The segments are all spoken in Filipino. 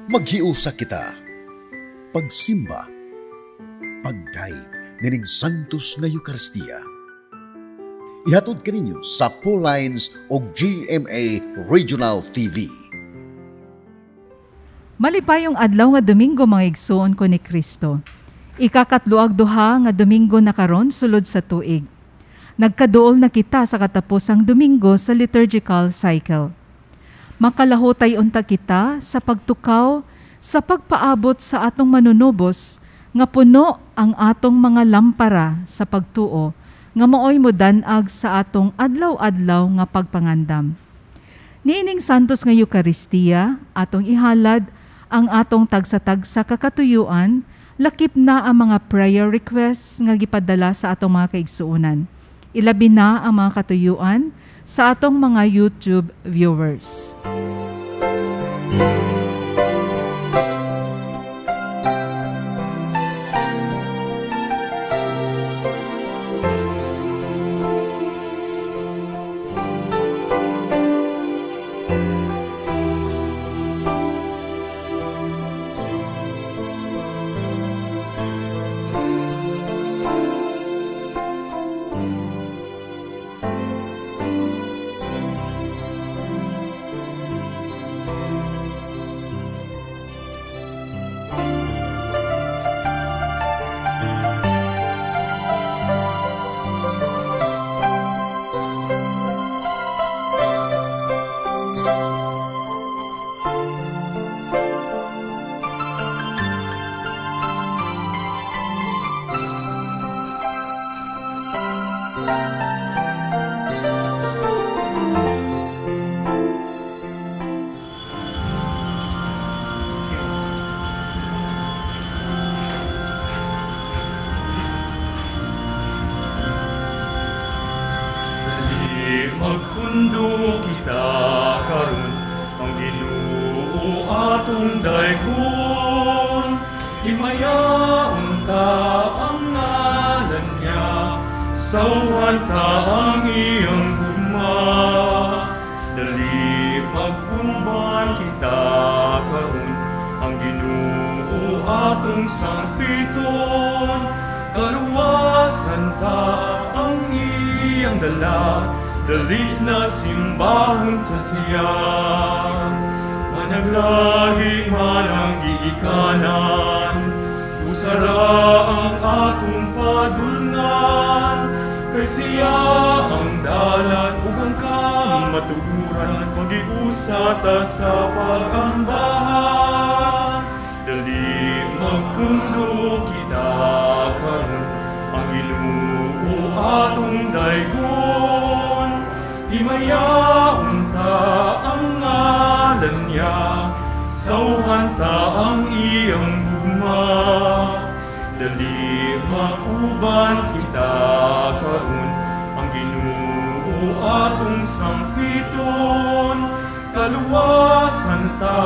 Maghiusa kita, pagsimba, pagdaig nining Santos nga Eucharistia. Ihatod kaninyo sa Pauline's o GMA Regional TV. Malipayong adlaw nga Domingo mga igsoon ko ni Kristo. Ikakatluag duha nga Domingo na karon sulod sa tuig. Nagkaduol na kita sa katapusang Domingo sa liturgical cycle. Makalahutay unta kita sa pagtukaw sa pagpaabot sa atong manunubos nga puno ang atong mga lampara sa pagtuo nga maoy modanag sa atong adlaw-adlaw nga pagpangandam. Niining Santos nga Eucharistia, atong ihalad ang atong tagsa-tagsa kakatuyuan, lakip na ang mga prayer requests nga gipadala sa atong mga kaigsuonan. Ilabi na ang mga katuyuan sa atong mga YouTube viewers. Magkundo kita karon ang Ginoo atong daykon, himayaon ta ang ngalan niya, sauhan ta ang iyang gugma. Dali magkumban kita karon ang Ginoo atong sangpiton, kaluwasan ta ang iyang dala. Dali na simbahon ta siya, managlahi man ang giikanan, usara ang atong padulngan, kay siya ang dalan ug ang kamatuguran, pag-iusa ta sa pagambahan. Dali magkundo kita karon ang Ginoo atong daykon, himayaon ta ang ngalan niya, sauhan ta ang iyang gugma. Dali mauban kita karon ang Ginoo atong sangpiton, kaluwasan ta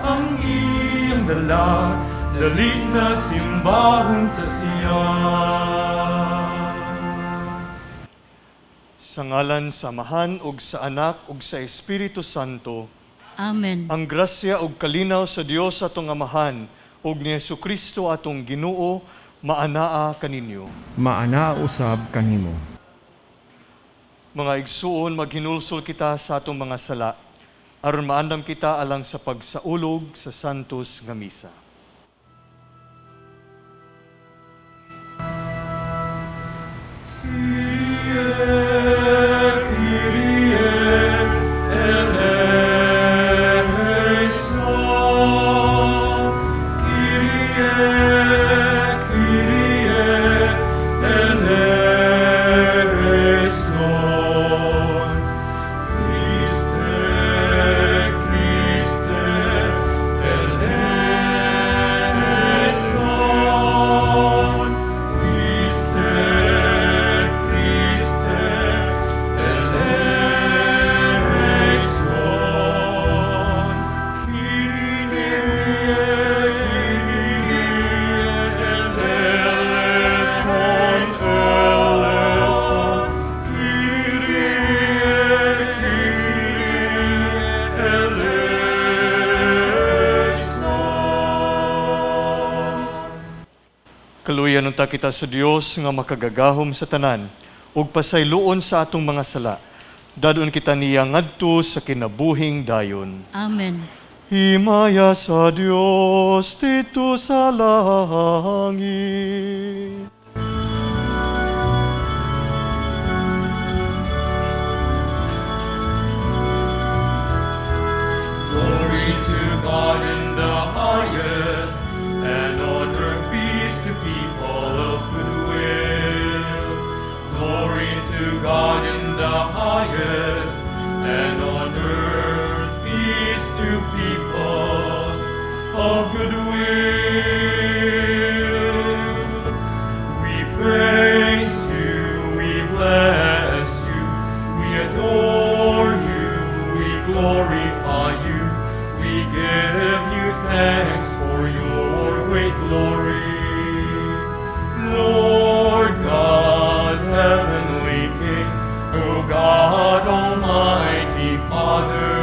ang iyang dala. Dali na simbahon ta siya. Sa ngalan sa Amahan ug sa Anak ug sa Espiritu Santo. Amen. Ang grasya ug kalinaw sa Dios atong Amahan ug ni Jesucristo atong Ginoo maanaa kaninyo. Maanaa usab kanimo. Mga igsuon, maghinulsol kita sa atong mga sala aron maandam kita alang sa pagsaulog sa Santos nga Misa. Christe, Kaluyan unta kita sa Dios nga makagagahom sa tanan ug pasayloon sa atong mga sala. Dadon kita niya ngadto sa kinabuhing dayon. Amen. Himaya sa Dios dito sa langit. Glory to God in the highest, and on earth peace to people of good will. Glory to God in the highest, and on earth peace to people of good will. We praise you, we bless you, we adore you, we glorify you, we give you thanks for your great glory. Lord God, heavenly King, O God, Almighty Father.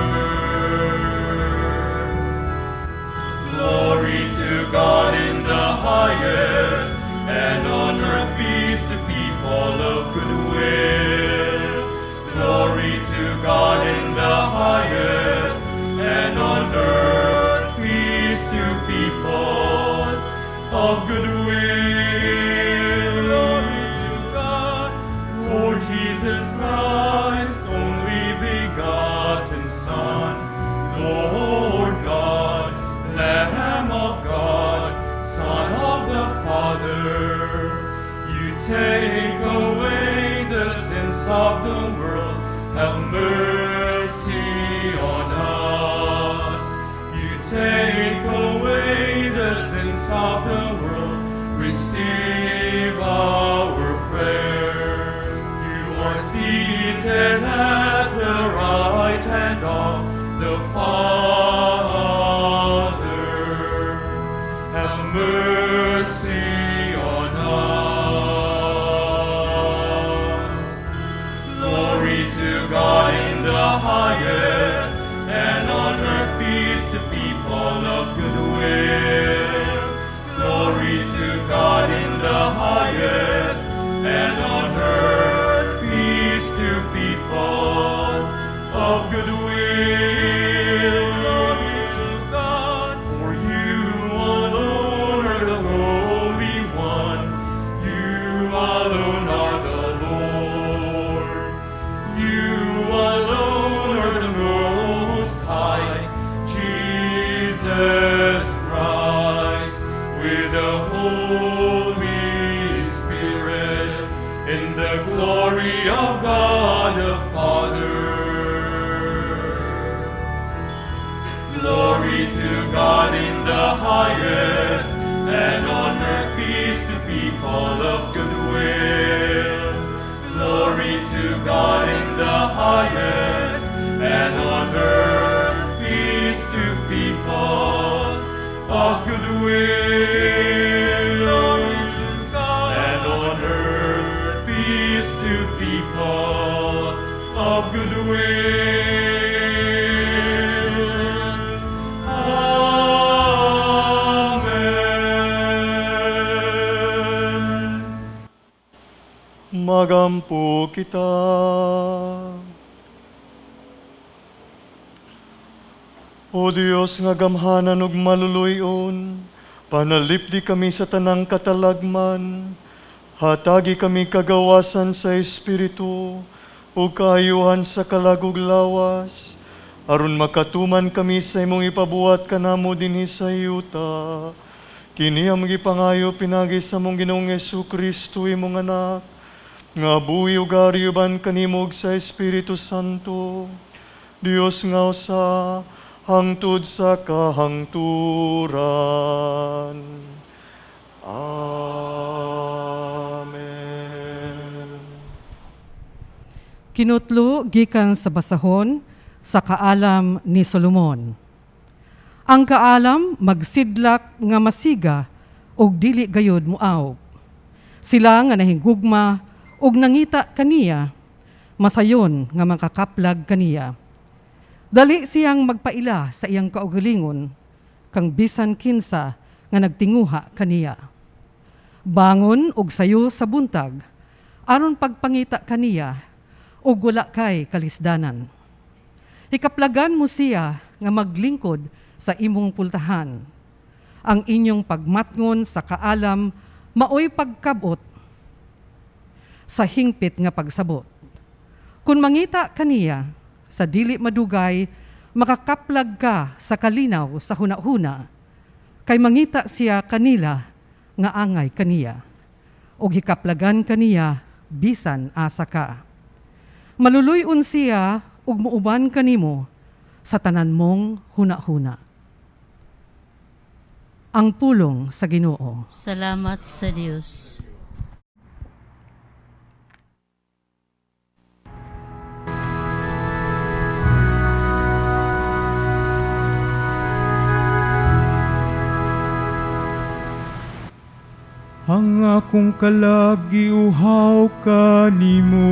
Glory to God in the highest, and on earth peace to people of good will. Glory to God in the highest, and on earth peace to people of good will. Glory to God, Lord Jesus Christ, only begotten Son, Lord God, Lamb of God, Son of the Father. You take away the sins of the world, have mercy on us. You take away the sins of the world, receive our prayer. You are seated at the right hand of the Father. Have mercy on us. Glory to God in the highest, and on earth peace to people of good will. Glory to God in the highest, and on earth peace to people of good will. Glory to God, for you alone are the Holy One. You alone are the Lord. You alone are the Most High, Jesus Christ, with the Holy Spirit, in the glory of God the Father. Glory to God in the highest, and on earth peace to people of good will. Glory to God in the highest, and on earth peace to people of good will. Glory to God, and on earth peace to people of good will. Amen. Magampo kita. O Dios nga gamhanan ug maluluyon, panalipdi kami sa tanang katalagman, hatagi kami kagawasan sa Espiritu, ug kaayuhan sa kalagug lawas, aron makatuman kami sa imong ipabuhat kanamo dinhi sa yuta. Kini ang gipangayo pinagi sa mong Ginoong Jesu-Kristo imong anak, nga buhi ug ariuban kanimo ug sa Espiritu Santo, Dios nga usa, hangtod sa kahangturan. Amen. Kinutlo gikan sa basahon sa kaalam ni Solomon. Ang kaalam magsidlak nga masiga og dili gayod muaw. Sila nga nahinggugma og nangita kaniya, masayon nga makakaplag kaniya. Dali siyang magpaila sa iyang kaugalingon, kang bisan kinsa nga nagtinguha kaniya. Bangon og sayo sa buntag, aron pagpangita kaniya, og wala kay kalisdanan. Hikaplagan mo siya nga maglingkod sa imong pultahan. Ang inyong pagmatngon sa kaalam, maoy pagkabot sa hingpit nga pagsabot. Kung mangita kaniya, sa dili madugay, makakaplag ka sa kalinaw sa hunahuna, kay mangita siya kanila nga angay kaniya, o hikaplagan kaniya bisan asa ka. Maluluyon siya ug muuban kanimo sa tanan mong hunahuna. Ang pulong sa Ginoo. Salamat sa Diyos. Ang akong kalagi uhaw kanimo,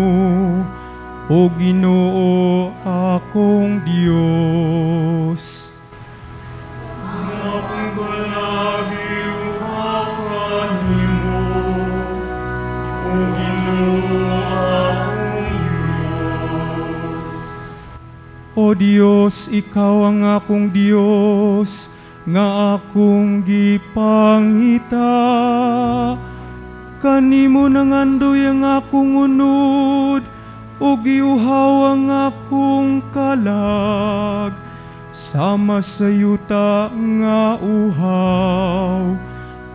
o Ginoo akong Dios. Akong palagi uhaw kanimo, O Ginoo akong Diyos. O Dios, ikaw ang akong Dios, nga akong gipangita. Kanimo nangandoy ang akong unod, o giuhaw ang akong kalag. Sama sa yuta nga uhaw,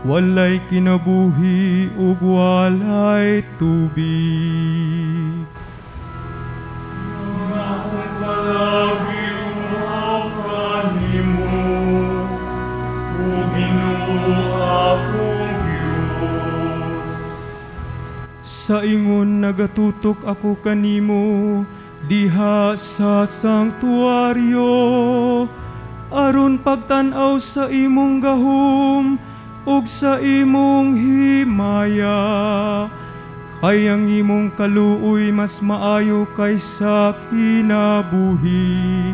walay kinabuhi ug walay tubig. Akong palagi uhaw kanimo, O Ginoo akong Diyos. Sa ingon nagatutok ako kanimo, diha sa sanktuaryo, aron pagtan-aw sa imong gahom ug sa imong himaya. Kay ang imong kaluoy mas maayo kaysa kinabuhi.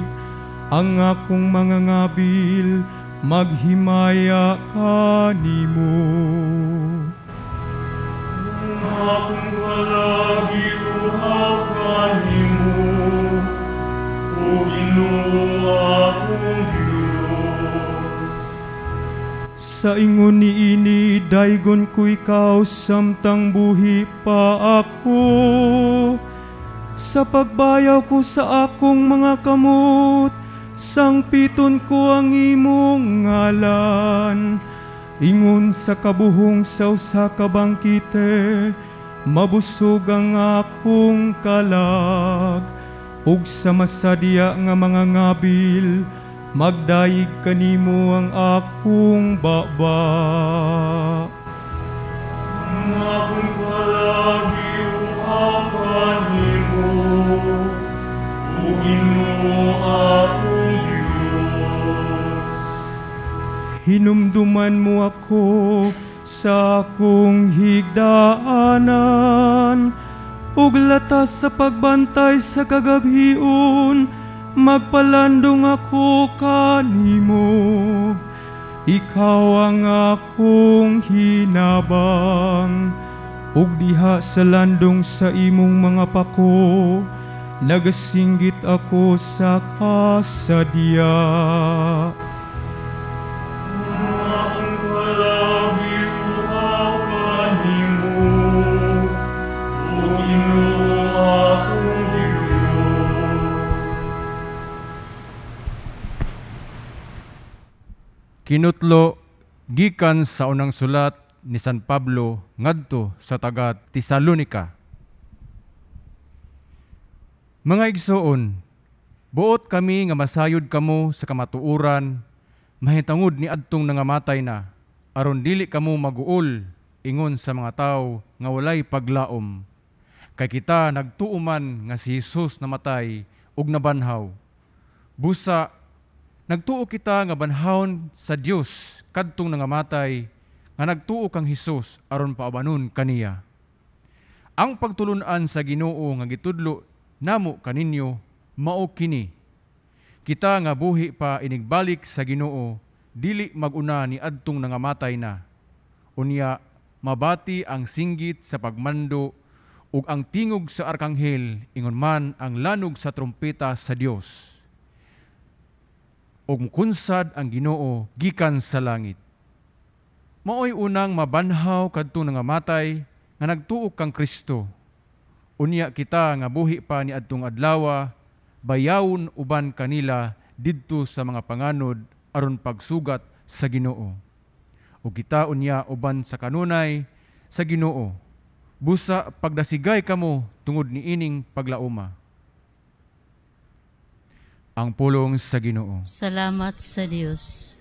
Ang akong mga ngabil maghimaya kanimo. Akong palagi uhaw kanimo, O Ginoo akong Diyos. Sa ingon niini, daygon ko ikaw samtang buhi pa ako. Sa pagbayaw ko sa akong mga kamot, sangpiton ko ang imong ngalan. Ingon sa kabuhong sa usa ka bangkite, mabusog ang akong kalag. Ug sa masadya nga mga ngabil, magdayeg kanimo ang akong baba. Akong palagi uhaw kanimo, O Ginoo akong Diyos. Hinumduman mo ako sa akong higdaanan, ug latas sa pagbantay sa kagabhion, magpalandong ako kanimo. Ikaw ang akong hinabang, ug diha sa landong sa imong mga pako, nagasinggit ako sa kasadya. Akong palagi uhaw kanimo, O Ginoo akong Diyos. Kinutlo gikan sa unang sulat ni San Pablo ngadto sa taga Tesalonica. Mga igsoon, buot kami nga masayod kamo sa kamatuoran, mahitangod ni adtong nangamatay na, aron dili kamo maguol ingon sa mga tawo nga walay paglaom. Kay kita nagtuuman nga si Jesus namatay ug nabanhaw. Busa nagtuo kita nga banhawon sa Dios kadtong nangamatay, nga nagtuo kang Hesus aron paabanon kaniya. Ang pagtulunan sa Ginoo nga gitudlo namo kaninyo mao kini: kita nga buhi pa inigbalik sa Ginoo, dili maguna ni adtong nangamatay na. Unya mabati ang singgit sa pagmando ug ang tingog sa arkanghel ingon man ang lanog sa trumpeta sa Dios. Ug mukunsad ang Ginoo gikan sa langit. Maoy unang mabanhaw kadto nangamatay nga nagtuok kang Kristo. Unya kita nga buhi pa ni adtong adlaw, bayawon uban kanila didto sa mga panganod aron pagsugat sa Ginoo. Ug kita unya uban sa kanunay sa Ginoo. Busa pagdasigay kamo tungod ni ining paglauma. Ang pulong sa Ginoo. Salamat sa Diyos.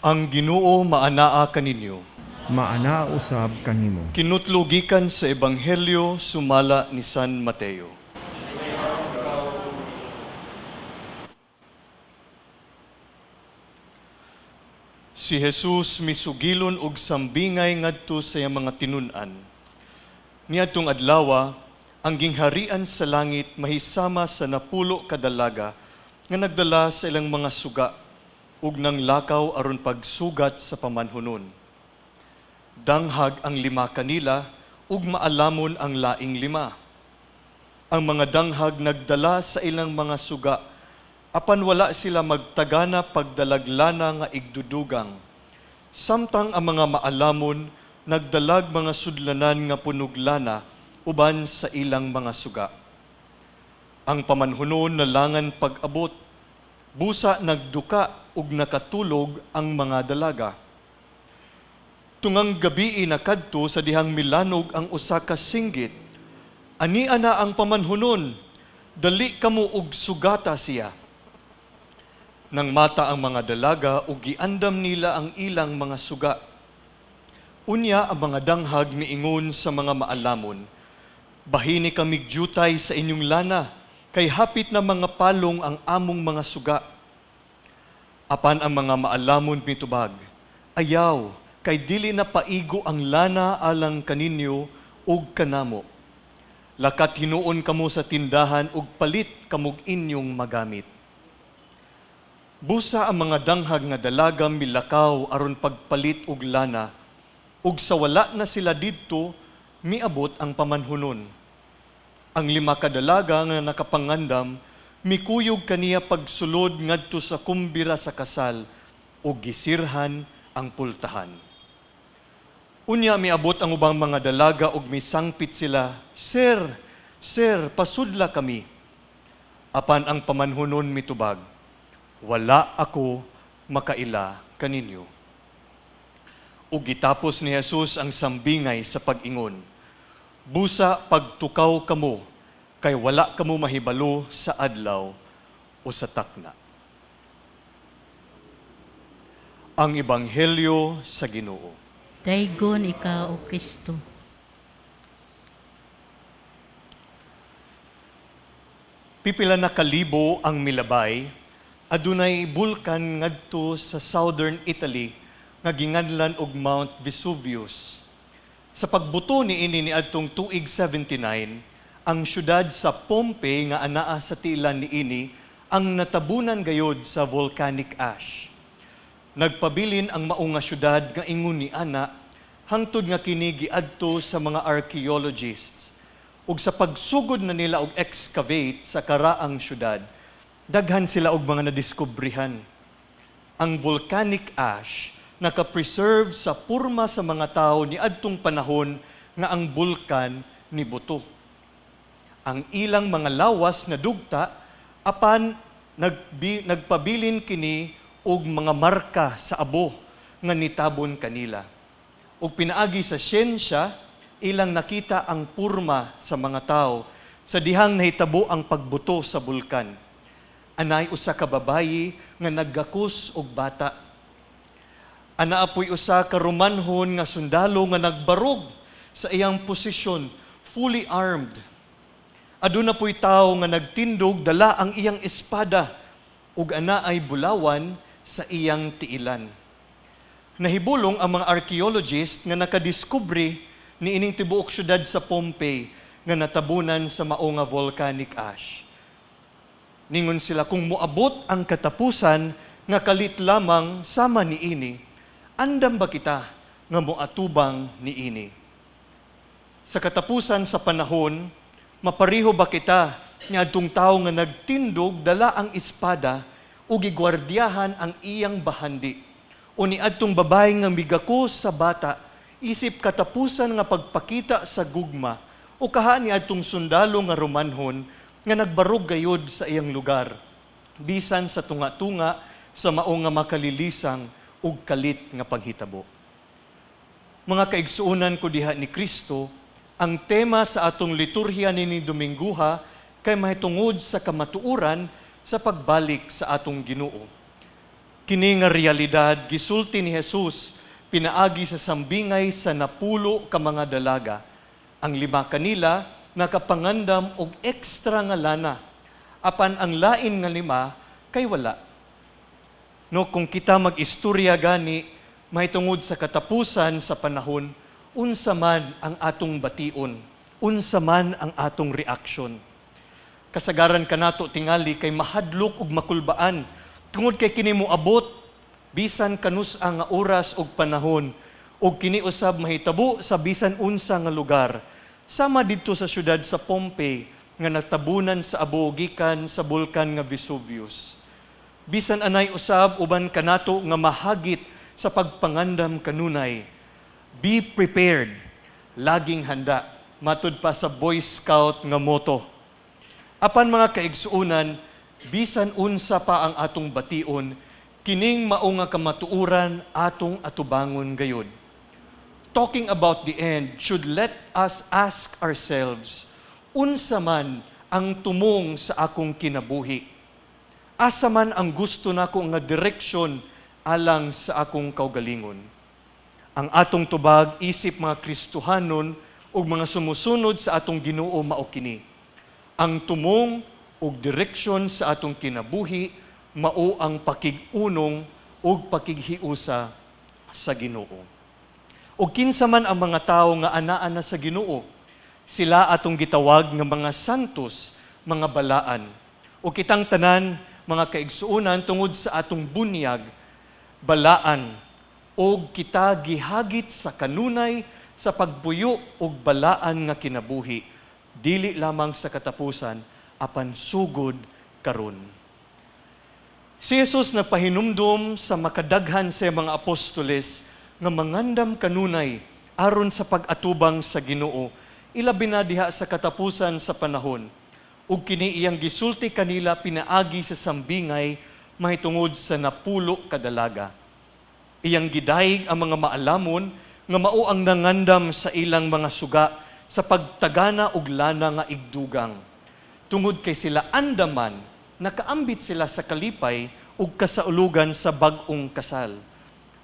Ang Ginoo maanaa kaninyo. Maana usab kanimo. Kinutlugikan sa Ebanghelyo sumala ni San Mateo. Si Jesus misugilon og sambingay ngadto sa iyang mga tinun-an. Niadtong adlaw, ang gingharian sa langit mahisama sa napulo kadalaga nga nagdala sa ilang mga suga ug nang lakaw aron pagsugat sa pamanhunon. Danghag ang 5 kanila ug maalamon ang laing 5. Ang mga danghag nagdala sa ilang mga suga apan wala sila magtagana pagdalaglana nga igdudugang. Samtang ang mga maalamon nagdalag mga sudlanan nga punuglana uban sa ilang mga suga. Ang pamanhunon nalangan pag-abot, busa nagduka ug nakatulog ang mga dalaga. Tungang gabi nakadto sa dihang milanog ang usa ka singgit. Ania na ang pamanhunon, dali kamo og sugata siya. Nang mata ang mga dalaga ug giandam nila ang ilang mga suga. Unya ang mga danghag niingon sa mga maalamon, bahini kami jutay sa inyong lana, kay hapit na mga palong ang among mga suga. Apan ang mga maalamon mitubag, ayaw, kay dili na paigo ang lana alang kaninyo ug kanamo. Lakat hinuon kamo sa tindahan ug palit kamog inyong magamit. Busa ang mga danghag nga dalaga milakaw aron pagpalit og lana, ug sa wala na sila didto, miabot ang pamanhunon. Ang 5 kadalaga nga nakapangandam, mikuyog kaniya pagsulod ngadto sa kumbira sa kasal ug gisirhan ang pultahan. Unya miabot ang ubang mga dalaga ug misangpit sila, "Sir, sir, pasudla kami." Apan ang pamanhunon mitubag, "Wala ako makaila kaninyo." Ug gitapos ni Jesus ang sambingay sa pag-ingon, "Busa pagtukaw kamo, kay wala kamo mahibalo sa adlaw o sa takna." Ang Ebanghelyo sa Ginoo. Daygon ikaw, O Kristo. Pipila na kalibo ang milabay, adunay bulkan ngadto sa southern Italy nga ginganlan og Mount Vesuvius. Sa pagbuto niini niadtong tuig 79, ang syudad sa Pompeii nga anaa sa tilan niini ang natabunan gayod sa volcanic ash. Nagpabilin ang mao nga syudad nga ingon ni ana hangtod nga kini giadto sa mga archaeologists. Ug sa pagsugod na nila og excavate sa karaang syudad, daghan sila og mga nadiskubrihan. Ang volcanic ash nakapreserve sa purma sa mga tao ni adtong panahon nga ang bulkan ni buto. Ang ilang mga lawas na dugta apan nagpabilin kini og mga marka sa abo nga nitabon kanila. Ug pinaagi sa siyensya, ilang nakita ang purma sa mga tao sa dihang nahitabo ang pagbuto sa bulkan. Anay usa ka babayi nga naggakos og bata. Ana apoy usa ka Romanhon nga sundalo nga nagbarog sa iyang posisyon, fully armed. Aduna po'y tao nga nagtindog dala ang iyang espada ug ana ay bulawan sa iyang tiilan. Nahibulong ang mga archaeologist nga nakadiskubre ni ining tibuok syudad sa Pompey nga natabunan sa mao nga volcanic ash. Ningon sila kung moabot ang katapusan nga kalit lamang sama ni ini, andam ba kita nga moatubang ni ini? Sa katapusan sa panahon, mapariho ba kita nga adtong tawo nga nagtindog dala ang espada ug gigwardiyahan ang iyang bahandi? O ni adtong babae nga migakos sa bata, isip katapusan nga pagpakita sa gugma, o kaha ni adtong sundalo nga Romanhon nga nagbarog gayod sa iyang lugar, bisan sa tunga-tunga sa mao nga makalilisang ug kalit nga panghitabo. Mga kaigsuonan ko diha ni Kristo, ang tema sa atong liturhiya nini Domingguha kay mahitungod sa kamatuoran sa pagbalik sa atong Ginoo. Kini nga realidad gisulti ni Jesus pinaagi sa sambingay sa napulo ka mga dalaga. Ang 5 kanila nakapangandam og ekstra nga lana, apan ang lain nga 5 kay wala. No, kung kita mag-istorya gani mahitungod sa katapusan sa panahon, unsa man ang atong bation, unsa man ang atong reaksyon. Kasagaran kanato tingali kay mahadlok ug makulbaan tungod kay kini moabot bisan kanus ang oras ug panahon ug kini usab mahitabo sa bisan unsa nga lugar. Sama didto sa syudad sa Pompey nga natabunan sa abo gikan sa bulkan nga Vesuvius. Bisan anay usab uban kanato nga mahagit sa pagpangandam kanunay. Be prepared, laging handa, matud pa sa Boy Scout nga motto. Apan mga kaigsuonan, bisan unsa pa ang atong bation, kining mao nga kamatuoran atong atubangon gayud. Talking about the end should let us ask ourselves, unsa man ang tumong sa akong kinabuhi? Asa man ang gusto nako nga direksyon alang sa akong kaugalingon? Ang atong tubag isip mga Kristohanon ug mga sumusunod sa atong Ginoo mao kini. Ang tumong ug direksyon sa atong kinabuhi mao ang pakig-unong ug pakighiusa sa Ginoo. Ug kinsa man ang mga tawo nga anaa na sa Ginoo, sila atong gitawag nga mga santos, mga balaan. O kitang tanan, mga kaigsuonan tungod sa atong bunyag, balaan, o kita gihagit sa kanunay sa pagbuyo og balaan nga kinabuhi, dili lamang sa katapusan, apan sugod karon. Si Jesus nagpahinumdom sa makadaghan sa mga apostoles nga mangandam kanunay aron sa pag-atubang sa Ginoo, ilabi na diha sa katapusan sa panahon. Ug kini iyang gisulti kanila pinaagi sa sambingay mahitungod sa napulo kadalaga. Iyang gidayeg ang mga maalamon nga mao ang nangandam sa ilang mga suga sa pagtagana og lana nga igdugang. Tungod kay sila andaman, nakaambit sila sa kalipay ug kasaulugan sa bag-ong kasal.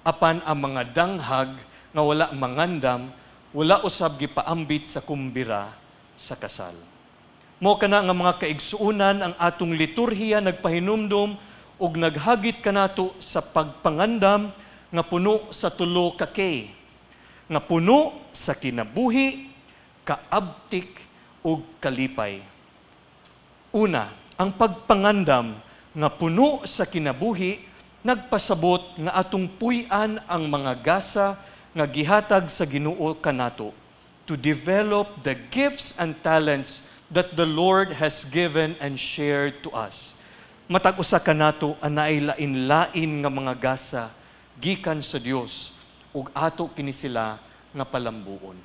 Apan ang mga danghag nga wala mangandam, wala usab gipaambit sa kumbira sa kasal. Mo kana nga mga kaigsuonan ang atong liturhiya nagpahinumdom ug naghagit kanato sa pagpangandam nga puno sa tulo ka kay, nga puno sa kinabuhi, kaabtik ug kalipay. Una, ang pagpangandam nga puno sa kinabuhi nagpasabot nga atong puy-an ang mga gasa nga gihatag sa Ginoo kanato to develop the gifts and talents that the Lord has given and shared to us. Matag usa kanato anay lain-lain nga mga gasa gikan sa Dios ug ato kini sila nga palambuon.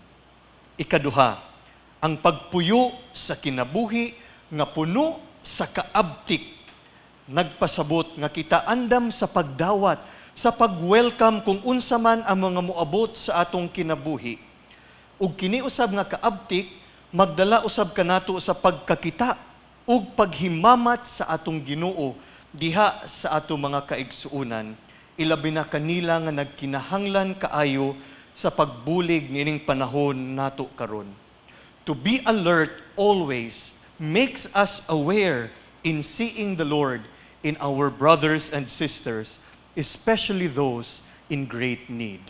Ikaduha, ang pagpuyo sa kinabuhi nga puno sa kaabtik nagpasabot nga kita andam sa pagdawat, sa pag-welcome kung unsa man ang mga moabot sa atong kinabuhi. Ug kini usab nga kaabtik magdala usab kanato sa pagkakita ug paghimamat sa atong Ginoo diha sa atong mga kaigsuonan, ilabi na kanila nga nagkinahanglan kaayo sa pagbulig nining panahon nato karon. To be alert always makes us aware in seeing the Lord in our brothers and sisters, especially those in great need.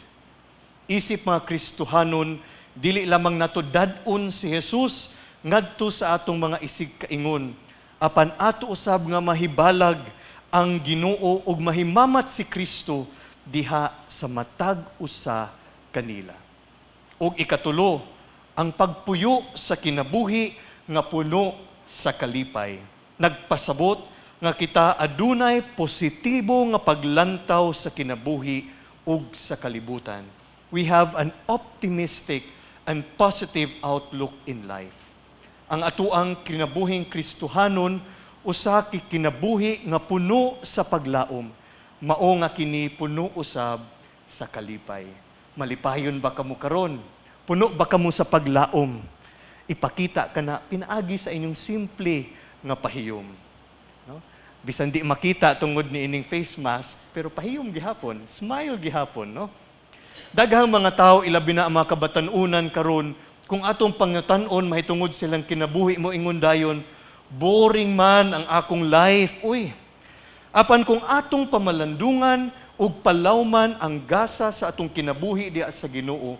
Isip mga Kristohanon, dili lamang nato dad-on si Jesus ngadto sa atong mga isig kaingon, apan ato usab nga mahibalag ang Ginoo ug mahimamat si Kristo diha sa matag usa kanila. Ug ikatulo, ang pagpuyo sa kinabuhi nga puno sa kalipay. Nagpasabot nga kita adunay positibo nga paglantaw sa kinabuhi ug sa kalibutan. We have an optimistic and positive outlook in life. Ang atuang kinabuhing Kristohanon usa ki kinabuhi nga puno sa paglaom, mao nga kini puno usab sa kalipay. Malipayon ba kamo karon? Puno ba kamo sa paglaom? Ipakita ka na pinaagi sa inyong simple nga pahiyom. No? Bisan di makita tungod ni ining face mask, pero pahiyom gihapon, smile gihapon, no? Daghang mga tao ilabi na ang mga kabatan-unan karon kung atong pangatan-on mahitungod silang kinabuhi mo ingon dayon, boring man ang akong life. Uy, apan kung atong pamalandungan ug palawman ang gasa sa atong kinabuhi diha sa Ginoo,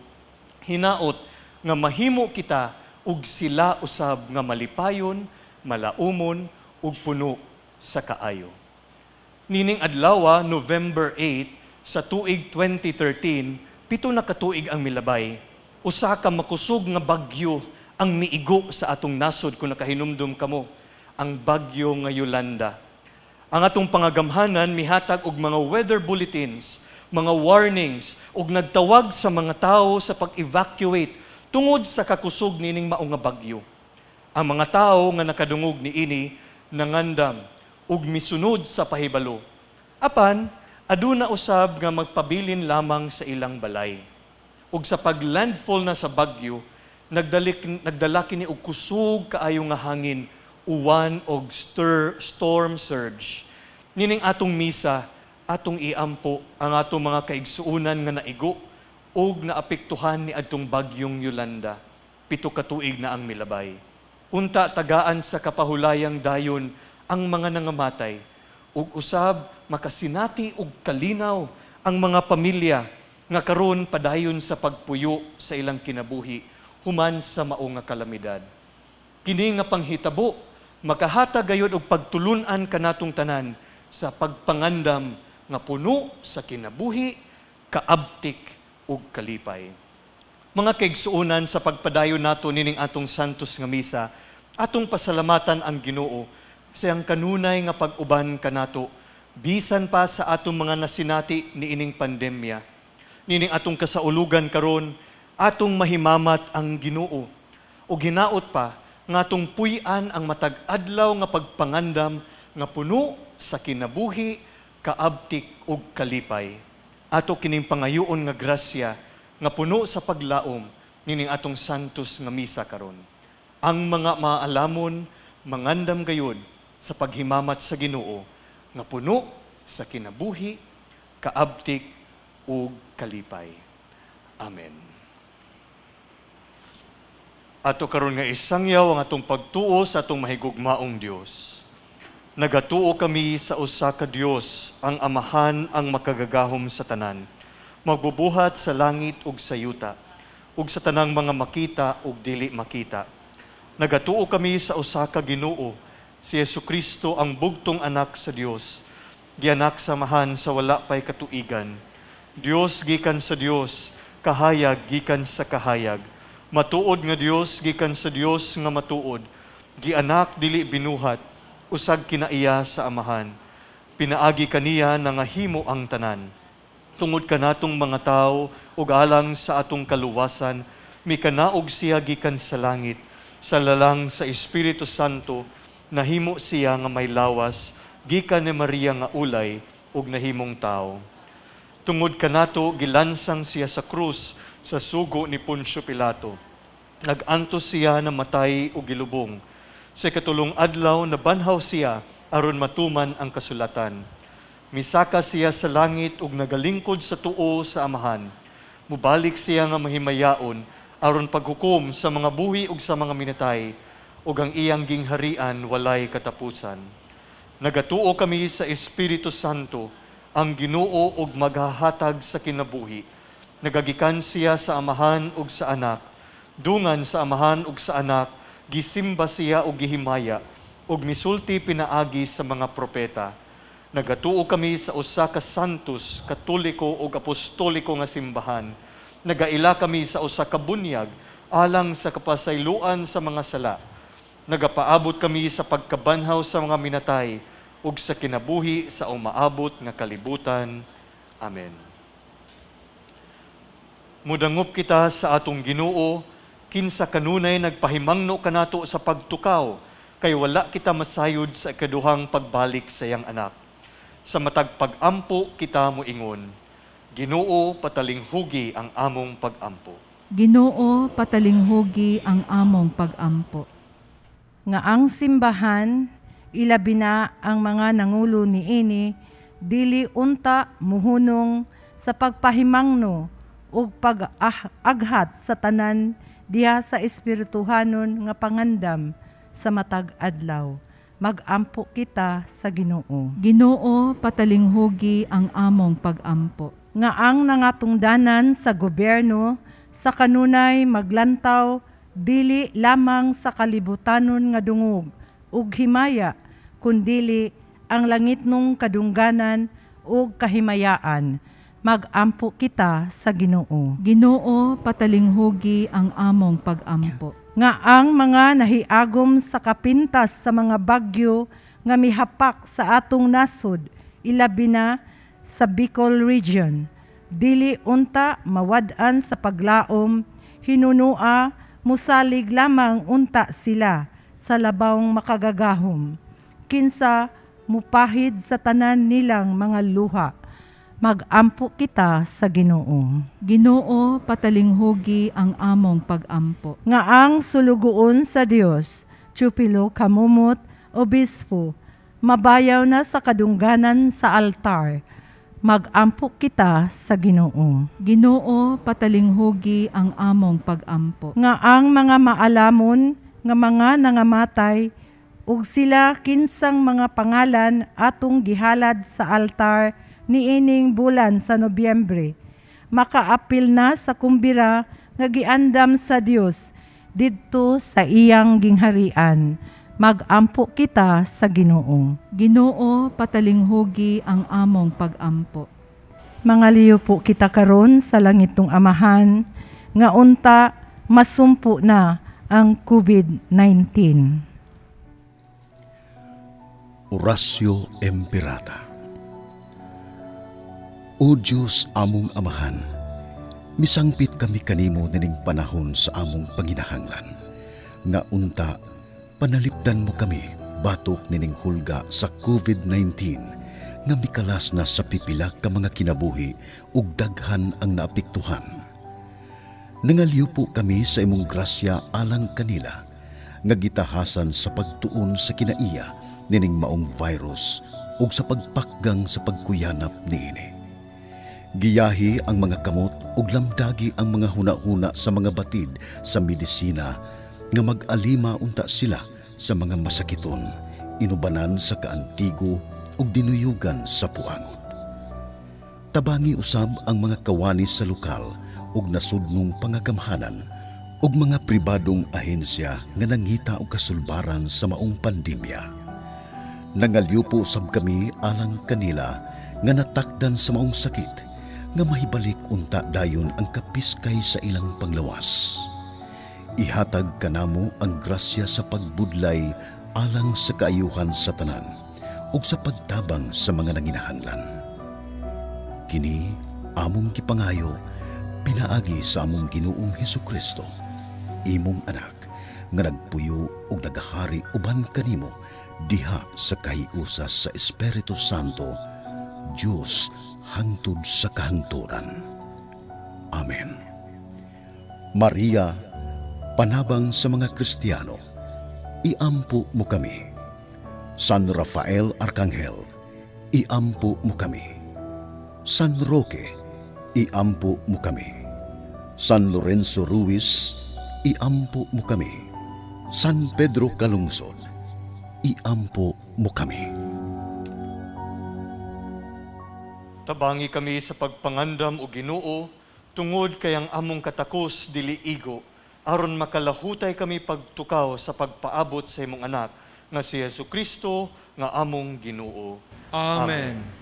hinaot nga mahimo kita ug sila usab nga malipayon, malaumon ug puno sa kaayo. Nining adlaw, November 8 sa tuig 2013, 7 na katuig ang milabay. Usa ka makusog nga bagyo ang miigo sa atong nasod kung nakahinumdum kamo, ang bagyo nga Yolanda. Ang atong pangagamhanan mihatag og mga weather bulletins, mga warnings ug nagtawag sa mga tao sa pag-evacuate tungod sa kakusog nining mao nga bagyo. Ang mga tao nga nakadungog niini nangandam ug misunod sa pahibalo. Apan aduna usab nga magpabilin lamang sa ilang balay. Ug sa paglandfall na sa bagyo, nagdala kini og kusog kaayo nga hangin, uwan og storm surge. Nining atong misa, atong iampo ang atong mga kaigsuonan nga naigo ug naapektuhan ni adtong bagyong Yolanda. 7 ka tuig na ang milabay. Unta tagaan sa kapahulayang dayon ang mga nangamatay ug usab makasinati og kalinaw ang mga pamilya nga karon padayon sa pagpuyo sa ilang kinabuhi human sa mao nga kalamidad. Kini nga panghitabo makahatag gayud og pagtulun-an kanatong tanan sa pagpangandam nga puno sa kinabuhi, kaabtik ug kalipay. Mga kaigsuonan, sa pagpadayon nato nining atong santos nga misa, atong pasalamatan ang Ginoo sa ang kanunay nga pag-uban kanato bisan pa sa atong mga nasinati niining pandemya. Nining atong kasaulugan karon, atong mahimamat ang Ginoo ug hinaot pa nga atong puy-an ang matag adlaw nga pagpangandam nga puno sa kinabuhi, kaabtik ug kalipay. Ato kining pangayoon nga grasya nga puno sa paglaom nining atong santos nga misa karon. Ang mga maalamon mangandam gayud sa paghimamat sa Ginoo nga puno sa kinabuhi, kaabtik ug kalipay. Amen. Ato karon nga isangyaw ang atong pagtuo sa atong mahigugmaong Dios. Nagatuo kami sa usa ka Dios, ang Amahan, ang makagagahom sa tanan, magbubuhat sa langit ug sa yuta, ug sa tanang mga makita ug dili makita. Nagatuo kami sa usa ka Ginoo, si Jesucristo, ang bugtong anak sa Dios, gianak sa amahan sa wala pay katuigan. Dios gikan sa Dios, kahayag gikan sa kahayag. Matuod nga Dios gikan sa Dios nga matuod. Gianak dili binuhat, usag kinaiya sa amahan. Pinaagi kaniya nga himo ang tanan. Tungod kanatong mga tao ug alang sa atong kaluwasan, mikanaog siya gikan sa langit, sa lalang sa Espiritu Santo, nahimo siya nga may lawas, gikan ni Maria nga ulay, ug nahimong tao. Tungod kanato gilansang siya sa krus sa sugo ni Poncio Pilato. Nag-antos siya na matay ug gilubong. Sa katulong adlaw nabanhaw siya aron matuman ang kasulatan. Misaka siya sa langit ug nagalingkod sa tuo sa Amahan. Mubalik siya nga mahimayaon aron paghukom sa mga buhi ug sa mga minatay, ug ang iyang gingharian walay katapusan. Nagatuo kami sa Espiritu Santo, ang Ginoo ug maghahatag sa kinabuhi. Nagagikan siya sa Amahan ug sa Anak. Dungan sa Amahan ug sa Anak, gisimba siya ug gihimaya, ug misulti pinaagi sa mga propeta. Nagatuo kami sa usa ka santos, katoliko ug apostoliko nga simbahan. Nagaila kami sa usa ka bunyag alang sa kapasayloan sa mga sala. Nagapaabot kami sa pagkabanhaw sa mga minatay ug sa kinabuhi sa umaabot nga kalibutan. Amen. Mudangop kita sa atong Ginoo, kinsa kanunay nagpahimangno kanato sa pagtukaw, kay wala kita masayod sa ikaduhang pagbalik sa iyang anak. Sa matag pag-ampo kita moingon, Ginoo, patalinghugi ang among pag-ampo. Ginoo, patalinghugi ang among pag-ampo. Nga ang simbahan, ilabi na ang mga nangulo niini, dili unta muhunong sa pagpahimangno ug pag-aghat sa tanan diha sa espirituhanon nga pangandam sa matag adlaw. Mag-ampo kita sa Ginoo. Ginoo, patalinghugi ang among pag-ampo. Nga ang nangatungdanan sa gobyerno sa kanunay maglantaw dili lamang sa kalibutanon nga dungog ug himaya, kundili ang langitnong kadungganan ug kahimayaan. Mag-ampo kita sa Ginoo. Ginoo, patalinghugi ang among pag-ampo. Nga ang mga nahiagom sa kapintas sa mga bagyo nga mihapak sa atong nasod, ilabi na sa Bicol Region, dili unta mawad-an sa paglaom, hinunua, musalig lamang unta sila sa labawng makagagahom. Kinsa mupahid sa tanan nilang mga luha. Mag-ampo kita sa Ginoo. Ginoo, patalinghugi ang among pag-ampo. Nga ang sulugoon sa Dios, Tupilo Kamumot, Obispo, mabayaw na sa kadungganan sa altar. Mag-ampo kita sa Ginoo. Ginoo, patalinghugi ang among pag-ampo. Nga ang mga maalamon, nga mga nangamatay, ug sila kinsang mga pangalan atong gihalad sa altar niining bulan sa Nobyembre, makaapil na sa kumbira nga giandam sa Dios didto sa iyang gingharian. Mag-ampo kita sa Ginoo. Ginoo, patalinghugi ang among pag-ampo. Mangaliyo po kita karon sa langitong Amahan, nga unta masumpo na ang COVID-19. Orasyo Emperata. O Diyos among Amahan, misangpit kami kanimo nining panahon sa among panginahanglan, nga unta panalipdan mo kami batok nining hulga sa COVID-19 nga mikalas na sa pipila ka mga kinabuhi ug daghan ang naapektuhan. Nangalyo po kami sa imong grasya alang kanila nga gitahasan sa pagtuon sa kinaiya nining maong virus ug sa pagpakgang sa pagkuyanap niini. Giyahi ang mga kamot ug lamdagi ang mga hunahuna sa mga batid sa medisina nga mag-alima unta sila sa mga masakiton, inubanan sa kaantigo ug dinuyugan sa puangot. Tabangi usab ang mga kawani sa lokal ug nasudnong pangagamhanan ug mga pribadong ahensya nga nangita og kasulbaran sa maong pandemya. Nangalyo po usab kami alang kanila nga natakdan sa maong sakit nga mahibalik unta dayon ang kapiskay sa ilang panglawas. Ihatag kanamo ang grasya sa pagbudlay alang sa kaayuhan sa tanan ug sa pagtabang sa mga nanginahanglan. Kini among gipangayo pinaagi sa among Ginoong Hesukristo, imong anak nga nagpuyo ug nagahari uban kanimo diha sa kahiusas sa Espiritu Santo, Dios hangtod sa kahangturan. Amen. Maria, panabang sa mga Kristiyano, iampo mo kami. San Rafael Arcangel, iampo mo kami. San Roque, iampo mo kami. San Lorenzo Ruiz, iampo mo kami. San Pedro Calungsod, iampo mo kami. Tabangi kami sa pagpangandam o Ginoo, tungod kayang among katakos dili igo, aron makalahutay kami pagtukaw sa pagpaabot sa imong anak, nga si Jesucristo, nga among Ginoo. Amen.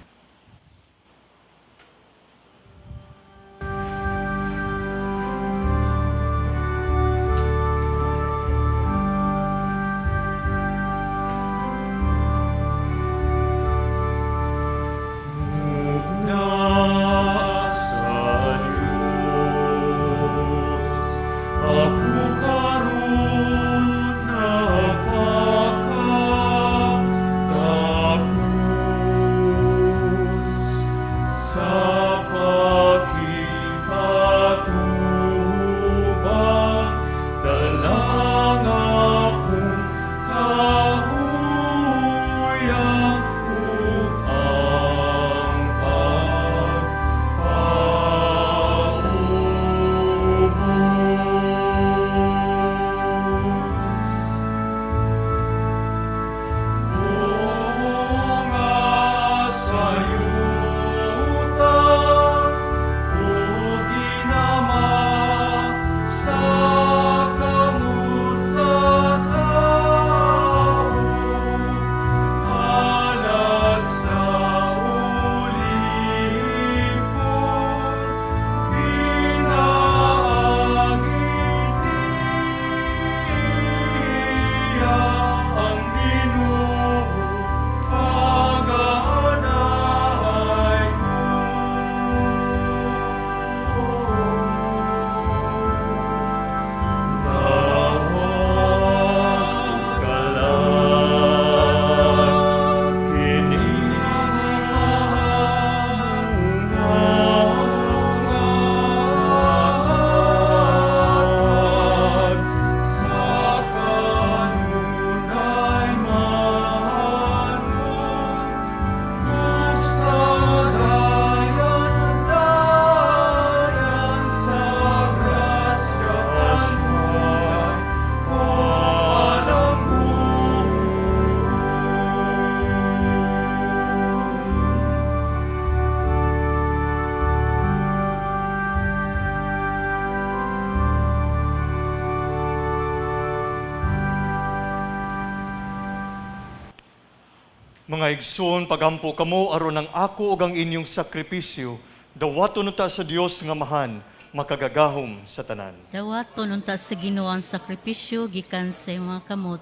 Mga igsoon, pagampo kamo aron ang ako ug ang inyong sakripisyo, dawaton unta sa Dios nga mahan, makagagahom sa tanan. Dawaton unta sa Ginoo ang sakripisyo gikan sa mga kamot,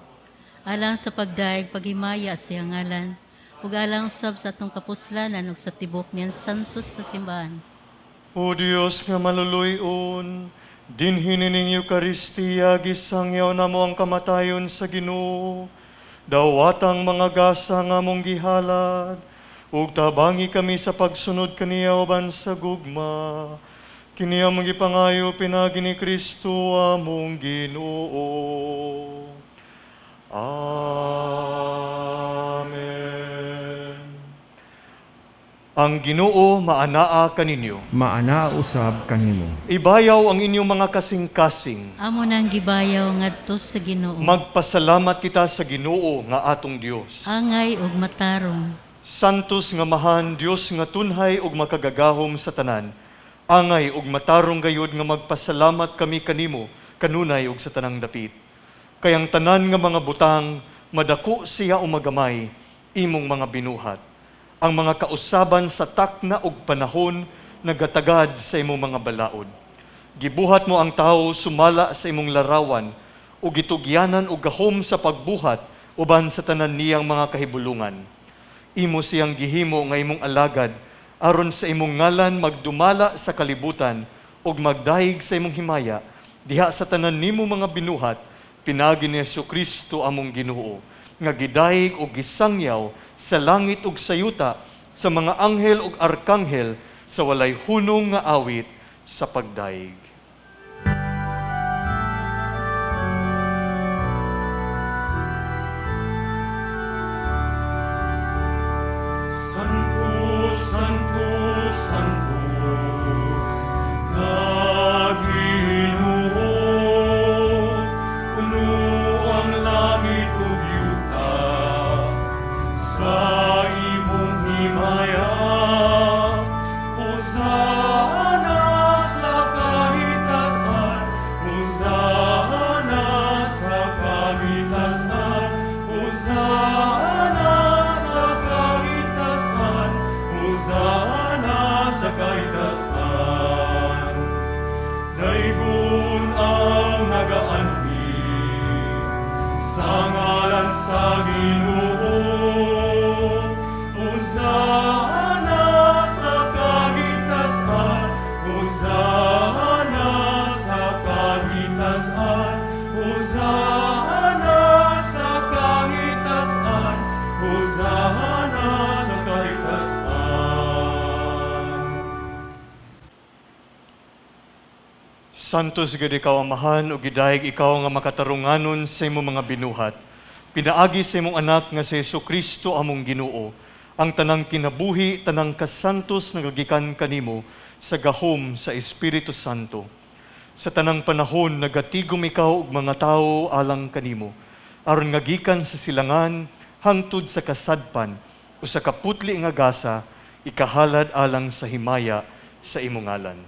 alang sa pagdaig paghimaya sa iyang ngalan, ug alang usab sa atong kapuslanan ug sa tibok niyan santos sa simbahan. O Dios nga maluluyon, dinhi nining Eucharistia gisangyaw namo ang kamatayon sa Ginoo. Dawatang mga gasa nga mong gihalad, ug tabangi kami sa pagsunod kaniya uban sa gugma. Kiniya mong gipangayo pinagi ni Kristo among Ginoo. Amen. Ang Ginoo maanaa kaninyo. Maana usab kanimo. Ibayaw ang inyong mga kasing-kasing. Amo nang gibayaw ngadto sa Ginoo. Magpasalamat kita sa Ginoo nga atong Dios. Angay ug matarong. Santos nga mahan, Dios nga tunhay ug makagagahom sa tanan. Angay ug matarong gayud nga magpasalamat kami kanimo, kanunay ug sa tanang dapit. Kayang tanan nga mga butang, madako siya o magamay, imong mga binuhat. Ang mga kausaban sa takna ug panahon nagatagad sa imong mga balaod. Gibuhat mo ang tao sumala sa imong larawan ug gitugyanan og gahom sa pagbuhat uban sa tanan niyang mga kahibulungan. Imo siyang gihimo nga imong alagad aron sa imong ngalan magdumala sa kalibutan ug magdahig sa imong himaya diha sa tanan nimo mga binuhat, pinagi ni Jesucristo among Ginoo, nga gidahig ug gisangyaw sa langit ug sa yuta sa mga anghel ug arkanghel sa walay hunong nga awit sa pagdaig. Sanctus, Sanctus, Sanctus, Ginoo, puno ang langit ug yuta sa imong himaya. Hosana sa kahitasan, Hosana sa kahitasan, Hosana sa kahitasan, Hosana sa kahitasan. Daygon ang nagaanhi sa ngalan sa Ginoo. Hosana sa kahitasan, Hosana sa kahitasan, Hosana sa kahitasan, Hosana sa kahitasan. Santos gid ikaw amahan ug gidayeg ikaw nga makatarunganon sa imong mga binuhat. Pinaagi sa imong anak nga si Jesucristo among Ginoo, ang tanang kinabuhi, tanang kasantos nagagikan kanimo sa gahom sa Espiritu Santo. Sa tanang panahon nagatigom ikaw ug mga tawo alang kanimo, aron nga gikan sa silangan hangtod sa kasadpan o sa kaputli nga gasa, ikahalad alang sa himaya sa imong ngalan.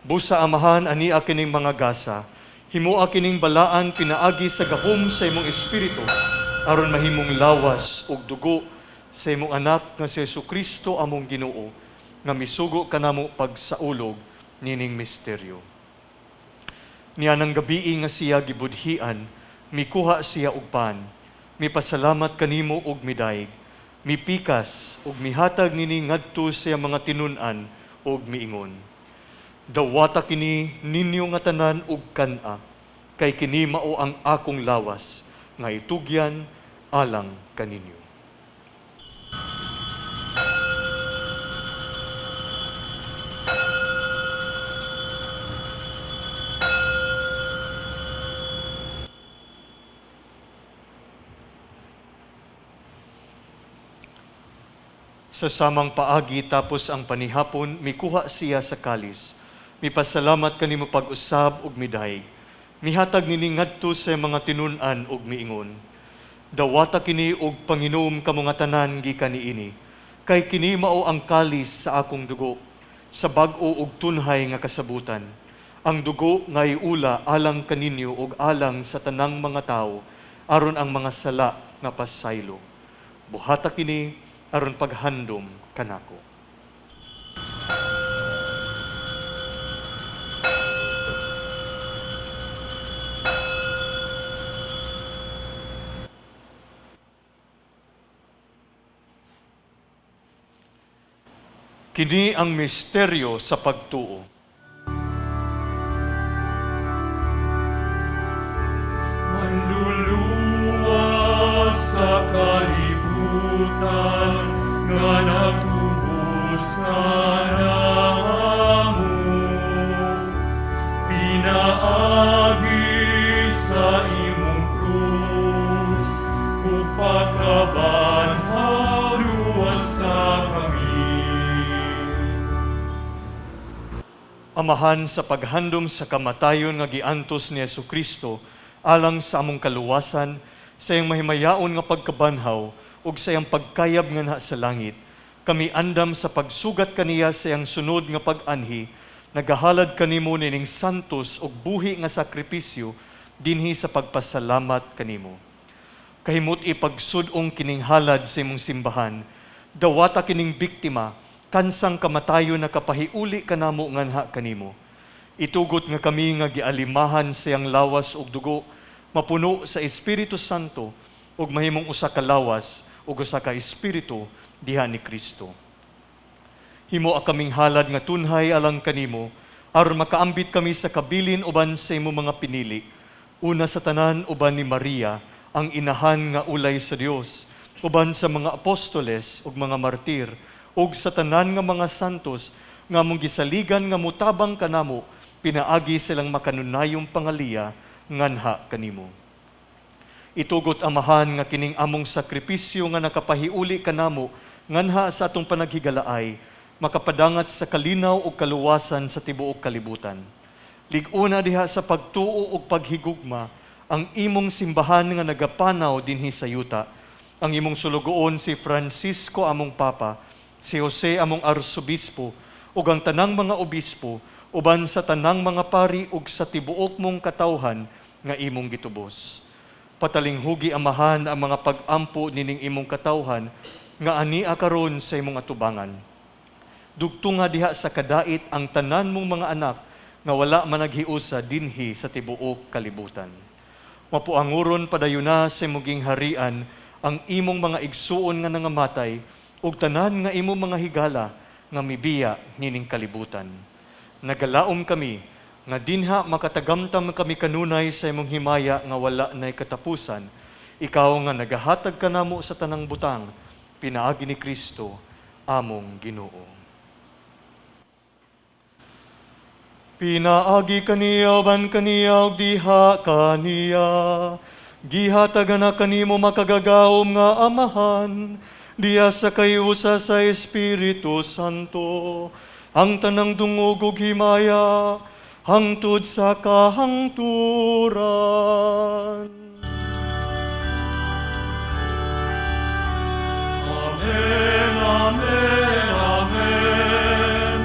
Busa amahan ania kining mga gasa, himoa kining balaan pinaagi sa gahom sa imong espiritu, aron mahimong lawas ug dugo sa imong anak nga si Jesucristo among Ginoo, nga misugo kanamo pagsaulog nining misteryo. Nianang gabii nga siya gibudhian, mikuha siya og pan, mipasalamat kanimo og midayeg, mipikas ug mihatag nini ngadto sa mga tinun-an ug miingon. Dawata kini ninyo nga tanan ug kana, kay kini mao ang akong lawas nga itugyan alang kaninyo. Sa samang paagi tapos ang panihapon, mikuha siya sa kalis. Mipasalamat kanimo pag-usab ug midayeg. Mihatag nini ngadto sa mga tinun-an ug miingon. Dawata kini og panginom kamo nga tanan gikan niini. Kay kini mao ang kalis sa akong dugo, sa bag-o ug tunhay nga kasabutan. Ang dugo nga iula alang kaninyo ug alang sa tanang mga tawo, aron ang mga sala nga pasaylo. Buhata kini aron paghandom kanako. Kini ang misteryo sa pagtuo. Manluluwas sa kalibutan nga nagtubos nga namo, pinaagi sa imong krus, upakabanhaw luwas sa kami. Amahan sa paghandom sa kamatayon nga giantos ni Jesucristo alang sa among kaluwasan, sa iyang mahimayaon nga pagkabanhaw ug sa iyang pagkayab nga naa sa langit, kami andam sa pagsugat kaniya sa iyang sunod nga pag-anhi, nagahalad kanimo nining santos ug buhi nga sakripisyo dinhi sa pagpasalamat kanimo. Kahimot ipagsud-ong kining halad sa imong simbahan, dawata kining biktima kansang kamatayon na kapahiuli kanamo nganha kanimo. Itugot nga kami nga gialimahan sa iyang lawas ug dugo, mapuno sa Espiritu Santo ug mahimong usa ka lawas ug usa ka espiritu diha ni Kristo. Himo a kaming halad nga tunhay alang kanimo, aron makaambit kami sa kabilin uban sa imo mga pinili. Una sa tanan uban ni Maria, ang inahan nga ulay sa Dios, uban sa mga apostoles ug mga martir, ug sa tanan nga mga santos nga mong gisaligan nga mutabang kanamo, pinaagi silang makanunayong pangaliya nganha kanimo. Itugot amahan nga kining among sakripisyo nga nakapahiuli kanamo nganha sa atong panaghigalaay, makapadangat sa kalinaw ug kaluwasan sa tibuok kalibutan. Lig-una diha sa pagtuo ug paghigugma ang imong simbahan nga nagapanaw dinhi sa yuta, ang imong sulugoon si Francisco among Papa, si Jose among Arsobispo, ug ang tanang mga obispo, uban sa tanang mga pari ug sa tibuok mong katawhan nga imong gitubos. Patalinghugi amahan ang mga pag-ampo nining imong katawhan nga ania karon sa imong atubangan. Dugtunga diha sa kadait ang tanan mong mga anak nga wala man naghiusa dinhi sa tibuok kalibutan. Mapuanguron padayuna sa imong gingharian ang imong mga igsuon nga nangamatay ug tanan nga imong mga higala nga mibiya nining kalibutan. Nagalaom kami nga dinha makatagamtam kami kanunay sa imong himaya nga wala nay katapusan. Ikaw nga nagahatag kanamo sa tanang butang, pinaagi ni Kristo among Ginoo. Pinaagi kaniya ban kaniya ug diha kaniya, gihatagan na kanimo makagagaom nga amahan, diya sa kayusa sa Espiritu Santo, ang tanang dungog ug himaya, hangtod sa kahangturan. Amen, amen, amen.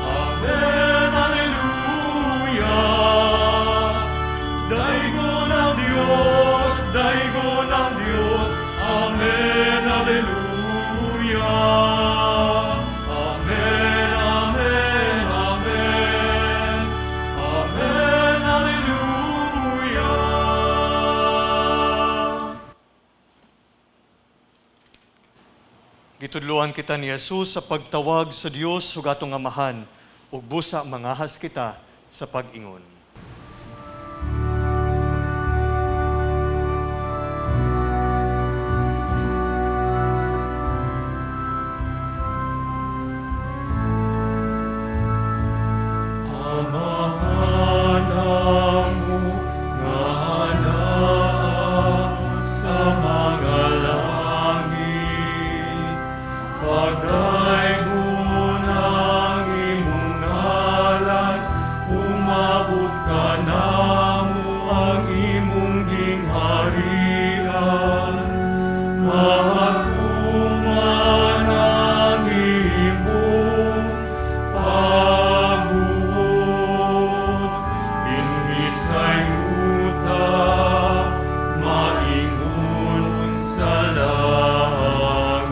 Amen, alleluia. Daigon ang Diyos, daigon ang Diyos. Amen, alleluia. Amen, amen, amen. Amen, alleluia. Gitudloan kita ni Jesus sa pagtawag sa Dios ug atong amahan, ug busa mangahas kita sa pag-ingon. Amahan mo nga anaa sa mga langit, pagdaygon ang imong ngalan, umabot ka namo ang imong gingharian. Maatuman ang imong pagbuot, inbisay uta, maingon sa langit.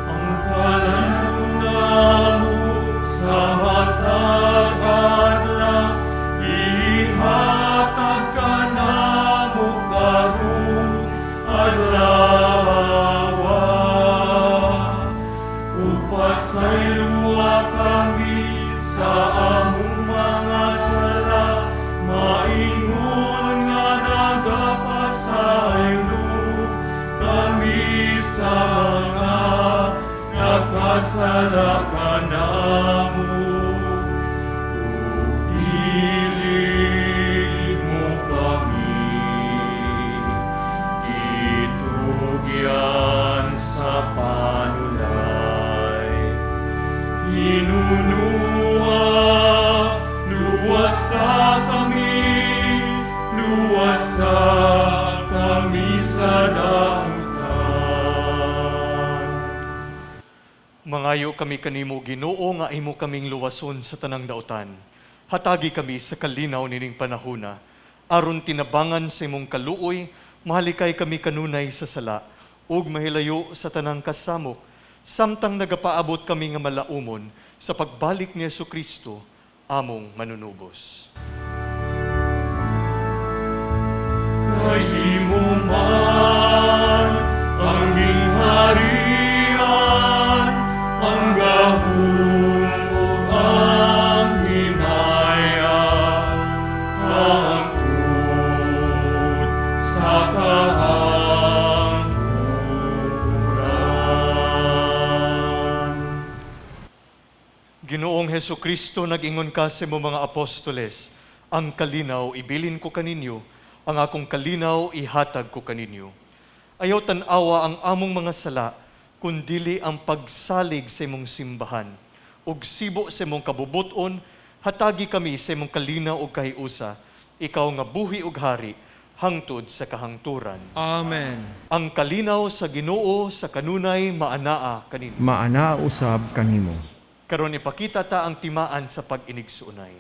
Ang kalanungan mo sa matag adlaw, ihatag ka namo karon adlaw. Upasayloa kami sa among mga sala, maingon nga nagapasaylo kami sa mga nakasala kanamo. Ugiling mo kami, itugyan sa panulay. Hinunua, luwasa kami sa dautan. Mangayo kami kanimo Ginoo nga imo kaming luwason sa tanang dautan. Hatagi kami sa kalinaw nining panahona, aron tinabangan sa imong kaluoy, mahalikay kami kanunay sa sala, ug mahilayo sa tanang kasamok, samtang nagapaabot kami nga malaumon sa pagbalik ni Jesucristo, among manunubos. Imo man ang gingharian, Ginoong Heso Kristo, nag-ingon ka sa mo mga apostoles, ang kalinaw ibilin ko kaninyo, ang akong kalinaw ihatag ko kaninyo. Ayaw tanawa ang among mga sala, kundili ang pagsalig sa imong simbahan. Ug sibo sa imong kabubuton, hatagi kami sa imong kalinaw ug kahiusa, ikaw nga buhi ug hari, hangtod sa kahangturan. Amen. Ang kalinaw sa Ginoo sa kanunay maanaa kaninyo. Maana usab kanimo. Karon ipakita ta ang timaan sa pag-inigsuunay.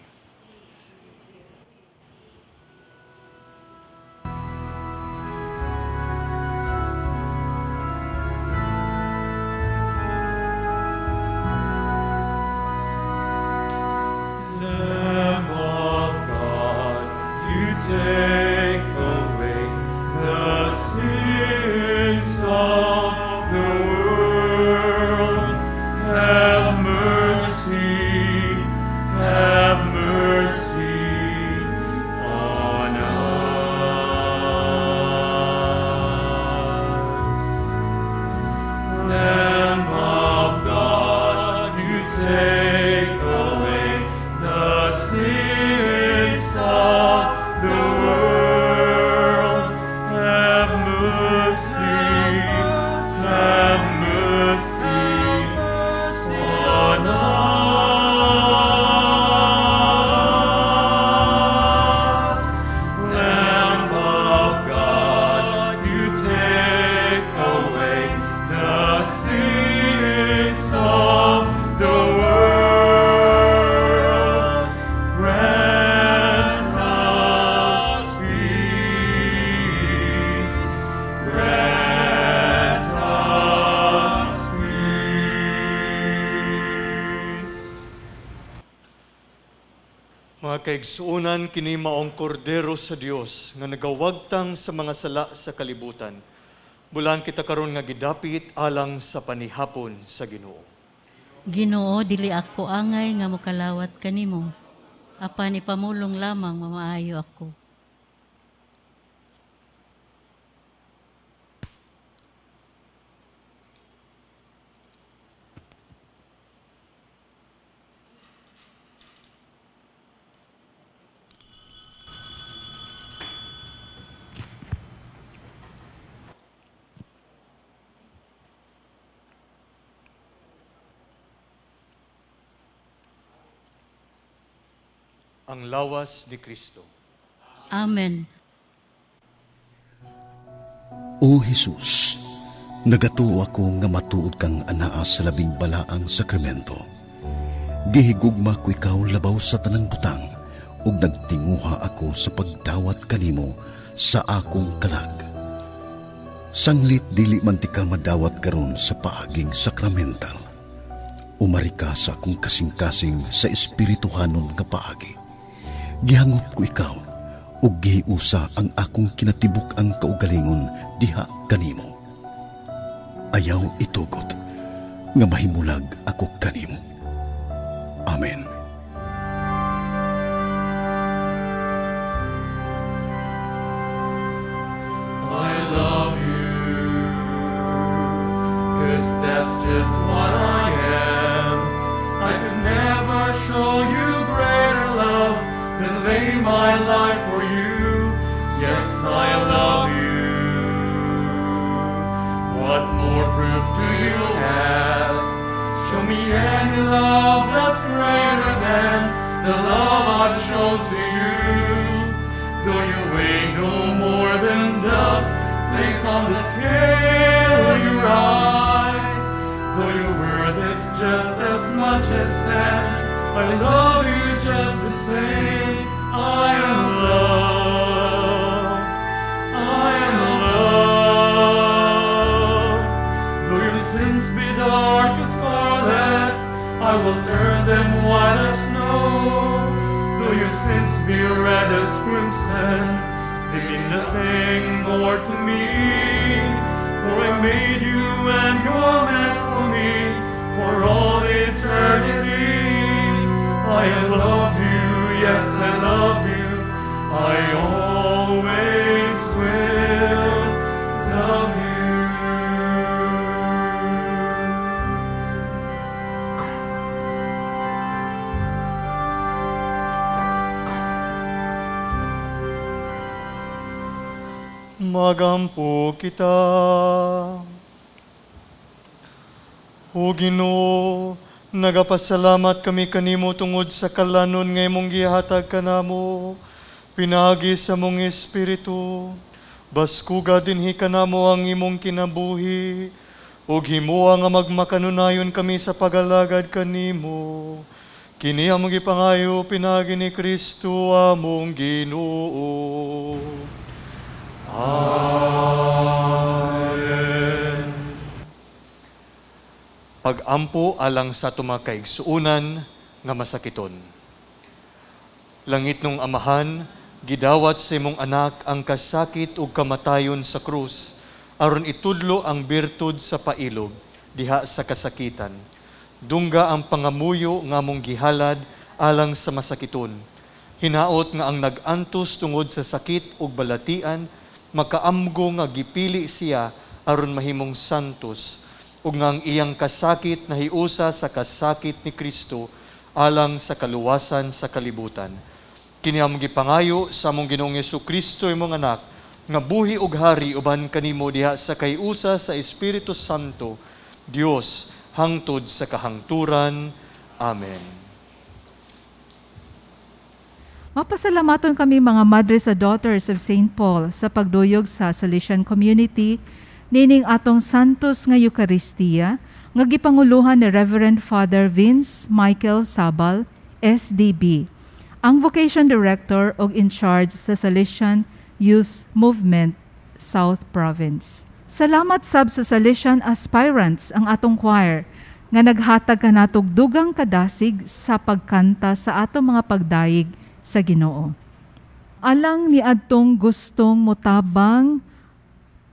Lamb of God, you take away the sins of the world. Have mercy on us. Lamb of God, you take away the sins of the world. Have mercy on us. Lamb of God, you take away the sins of the world. Grant us peace. Grant us peace. Mga kaigsuunan, kini maong kordero sa Dios nga nagawagtang sa mga sala sa kalibutan. Bulan kita karon nga gidapit alang sa panihapon sa Ginoo. Ginoo, dili ako angay nga mokalawat kanimo. Apan ipamulong lamang mamaayo ako. Ang lawas ni Kristo. Amen. O Jesus, nagatuo ako nga matuod kang anaa sa labing balaang sakramento. Gihigugma ko ikaw labaw sa tanang butang, ug nagtinguha ako sa pagdawat kanimo sa akong kalag. Sanglit dili man ti ka madawat karon sa paaging sakramental. Umari ka sa akong kasing-kasing sa espirituhanon nga paagi. Gihangop ko ikaw, ug gihiusa ang akong kinatibuk ang kaugalingon diha kanimo. Ayaw itugot, nga mahimulag ako kanimo. Amen. I love you, 'cause that's just what I am. I could never show you greater love than lay my life for you. Yes, I love you. What more proof do you ask? Show me any love that's greater than the love I've shown to you. Though you weigh no more than dust, place on the scale you rise. Though your worth is just as much as sand, I love you just the same. I am love. I am love. Though your sins be dark as scarlet, I will turn them white as snow. Though your sins be red as crimson, they mean nothing more to me. For I made you and you're meant for me for all eternity. I love you, yes, I love you. I always will love you. magampo kita. O Ginoo, nagapasalamat kami kanimo tungod sa kalanon nga imong gihatag kanamo, pinagi sa mong espiritu, baskuga dinhi kanamo ang imong kinabuhi, ug himuwa nga magmakanunayon kami sa pagalagad kanimo. Kini among gipangayo pinagi ni Kristo among Ginoo. Amen. Pagampo alang sa tumakaigsuunan nga masakiton. Langit nung Amahan, gidawat sa imong anak ang kasakit ug kamatayon sa krus, aron itudlo ang birtud sa pailog diha sa kasakitan. Dungga ang pangamuyo nga mong gihalad alang sa masakiton. Hinaot nga ang nag-antos tungod sa sakit ug balatian, makaamgo nga gipili siya aron mahimong santos, ug nga ang iyang kasakit nahiusa sa kasakit ni Kristo alang sa kaluwasan sa kalibutan. Kini among gipangayo sa among Ginoong Jesucristo imong anak, nga buhi ug hari uban kanimo diha sa kayusa sa Espiritu Santo, Dios hangtod sa kahangturan. Amen. Mapasalamaton kami mga Mothers and Daughters of St. Paul sa pagduyog sa Salesian Community nining atong Santos nga Eucharistia nga gipanguluhan ni Reverend Father Vince Michael Sabal, SDB, ang Vocation Director o in charge sa Salesian Youth Movement, South Province. Salamat sab sa Salesian aspirants ang atong choir nga naghatag kanatog dugang kadasig sa pagkanta sa atong mga pagdayig sa Ginoo. Alang ni adtong gustong motabang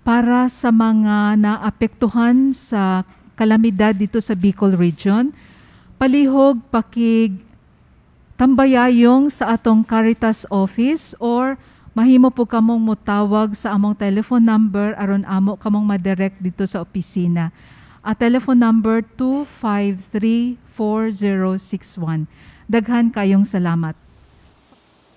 para sa mga naapektuhan sa kalamidad dito sa Bicol Region, palihog pakig tambayayong sa atong Caritas Office or mahimo po kamong motawag sa among telephone number aron amo kamong madirect dito sa opisina. Telephone number 253-4061. Daghan kayong salamat.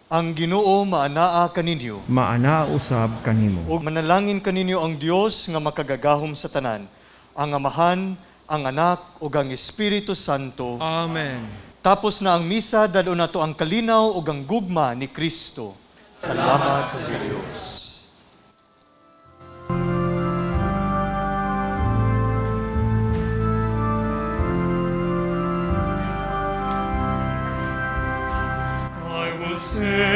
Ang Ginoo maanaa kaninyo. Maana usab kanimo. Ug manalangin kaninyo ang Dios nga makagagahom sa tanan, ang Amahan, ang Anak, ug ang Espiritu Santo. Amen. Tapos na ang misa, dalo nato ang kalinaw ug ang gugma ni Kristo. Salamat sa Diyos. I will sing